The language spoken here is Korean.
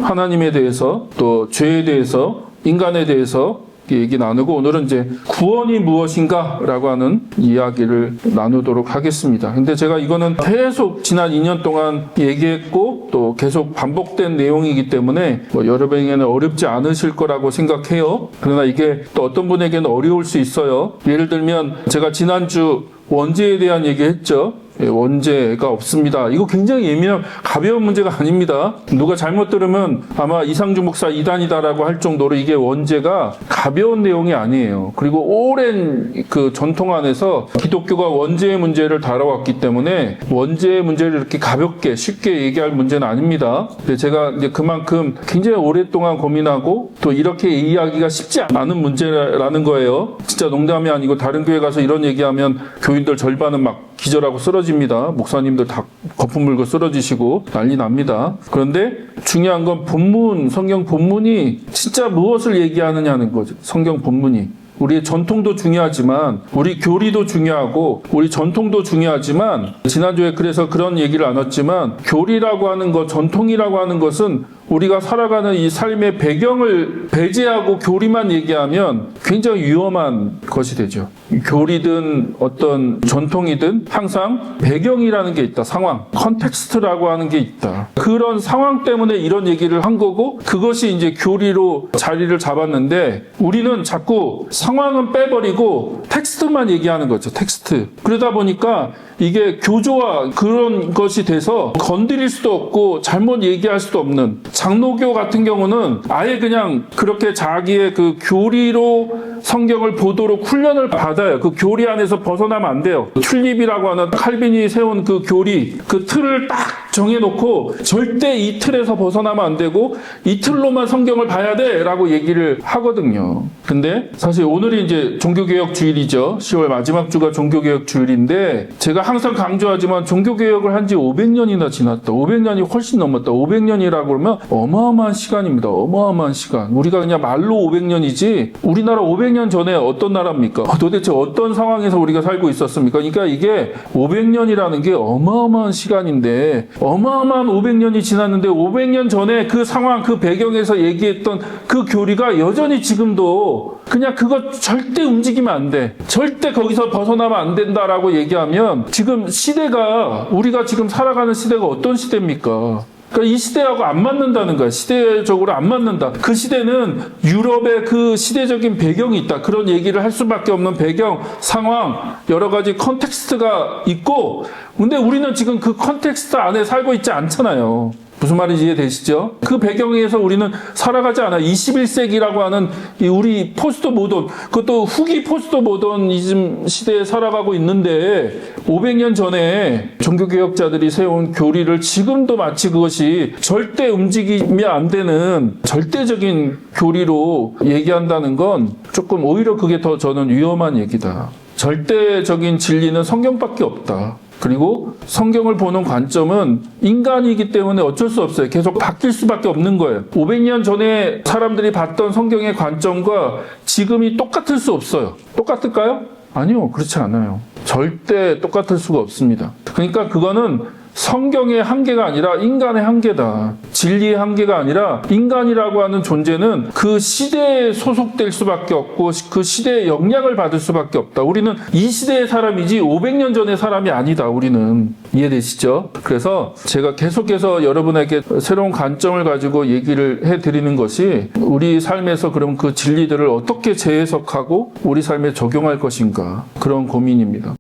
하나님에 대해서 또 죄에 대해서 인간에 대해서 얘기 나누고 오늘은 이제 구원이 무엇인가라고 하는 이야기를 나누도록 하겠습니다. 근데 제가 이거는 계속 지난 2년 동안 얘기했고 또 계속 반복된 내용이기 때문에 여러분에게는 어렵지 않으실 거라고 생각해요. 그러나 이게 또 어떤 분에게는 어려울 수 있어요. 예를 들면 제가 지난주 원죄에 대한 얘기 했죠. 원죄가 없습니다. 이거 굉장히 예민한 가벼운 문제가 아닙니다. 누가 잘못 들으면 아마 이상주 목사 이단이다라고 할 정도로 이게 원죄가 가벼운 내용이 아니에요. 그리고 오랜 그 전통 안에서 기독교가 원죄의 문제를 다뤄왔기 때문에 원죄의 문제를 이렇게 가볍게 쉽게 얘기할 문제는 아닙니다. 근데 제가 이제 그만큼 굉장히 오랫동안 고민하고 또 이렇게 이야기가 쉽지 않은 문제라는 거예요. 진짜 농담이 아니고 다른 교회 가서 이런 얘기하면 교인들 절반은 막 기절하고 쓰러집니다. 목사님들 다 거품 물고 쓰러지시고 난리 납니다. 그런데 중요한 건 본문, 성경 본문이 진짜 무엇을 얘기하느냐는 거죠. 성경 본문이. 우리의 전통도 중요하지만 우리 교리도 중요하고 우리 전통도 중요하지만 지난주에 그래서 그런 얘기를 나눴지만 교리라고 하는 것, 전통이라고 하는 것은 우리가 살아가는 이 삶의 배경을 배제하고 교리만 얘기하면 굉장히 위험한 것이 되죠. 교리든 어떤 전통이든 항상 배경이라는 게 있다. 상황, 컨텍스트라고 하는 게 있다. 그런 상황 때문에 이런 얘기를 한 거고 그것이 이제 교리로 자리를 잡았는데 우리는 자꾸 상황은 빼버리고 텍스트만 얘기하는 거죠. 텍스트. 그러다 보니까 이게 교조와 그런 것이 돼서 건드릴 수도 없고 잘못 얘기할 수도 없는 장로교 같은 경우는 아예 그냥 그렇게 자기의 그 교리로 성경을 보도록 훈련을 받아요. 그 교리 안에서 벗어나면 안 돼요. 튤립이라고 하는 칼빈이 세운 그 교리, 그 틀을 딱 정해놓고 절대 이 틀에서 벗어나면 안 되고 이 틀로만 성경을 봐야 돼 라고 얘기를 하거든요. 근데 사실 오늘이 이제 종교개혁 주일이죠. 10월 마지막 주가 종교개혁 주일인데 제가 항상 강조하지만 종교개혁을 한 지 500년이나 지났다. 500년이 훨씬 넘었다. 500년이라고 그러면 어마어마한 시간입니다. 어마어마한 시간. 우리가 그냥 말로 500년이지 우리나라 500년 전에 어떤 나라입니까? 도대체 어떤 상황에서 우리가 살고 있었습니까? 그러니까 이게 500년이라는 게 어마어마한 시간인데 어마어마한 500년이 지났는데 500년 전에 그 상황, 그 배경에서 얘기했던 그 교리가 여전히 지금도 그냥 그거 절대 움직이면 안 돼. 절대 거기서 벗어나면 안 된다라고 얘기하면 지금 시대가 우리가 지금 살아가는 시대가 어떤 시대입니까? 그러니까 이 시대하고 안 맞는다는 거야. 시대적으로 안 맞는다. 그 시대는 유럽의 그 시대적인 배경이 있다. 그런 얘기를 할 수밖에 없는 배경, 상황, 여러 가지 컨텍스트가 있고 근데 우리는 지금 그 컨텍스트 안에 살고 있지 않잖아요. 무슨 말인지 이해되시죠? 그 배경에서 우리는 살아가지 않아요. 21세기라고 하는 이 우리 포스트 모던, 그것도 후기 포스트 모더니즘 시대에 살아가고 있는데 500년 전에 종교개혁자들이 세운 교리를 지금도 마치 그것이 절대 움직이면 안 되는 절대적인 교리로 얘기한다는 건 조금 오히려 그게 더 저는 위험한 얘기다. 절대적인 진리는 성경밖에 없다. 그리고 성경을 보는 관점은 인간이기 때문에 어쩔 수 없어요. 계속 바뀔 수밖에 없는 거예요. 500년 전에 사람들이 봤던 성경의 관점과 지금이 똑같을 수 없어요. 똑같을까요? 아니요. 그렇지 않아요. 절대 똑같을 수가 없습니다. 그러니까 그거는 성경의 한계가 아니라 인간의 한계다. 진리의 한계가 아니라 인간이라고 하는 존재는 그 시대에 소속될 수밖에 없고 그 시대의 영향을 받을 수밖에 없다. 우리는 이 시대의 사람이지 500년 전의 사람이 아니다. 우리는. 이해되시죠? 그래서 제가 계속해서 여러분에게 새로운 관점을 가지고 얘기를 해드리는 것이 우리 삶에서 그럼 그 진리들을 어떻게 재해석하고 우리 삶에 적용할 것인가 그런 고민입니다.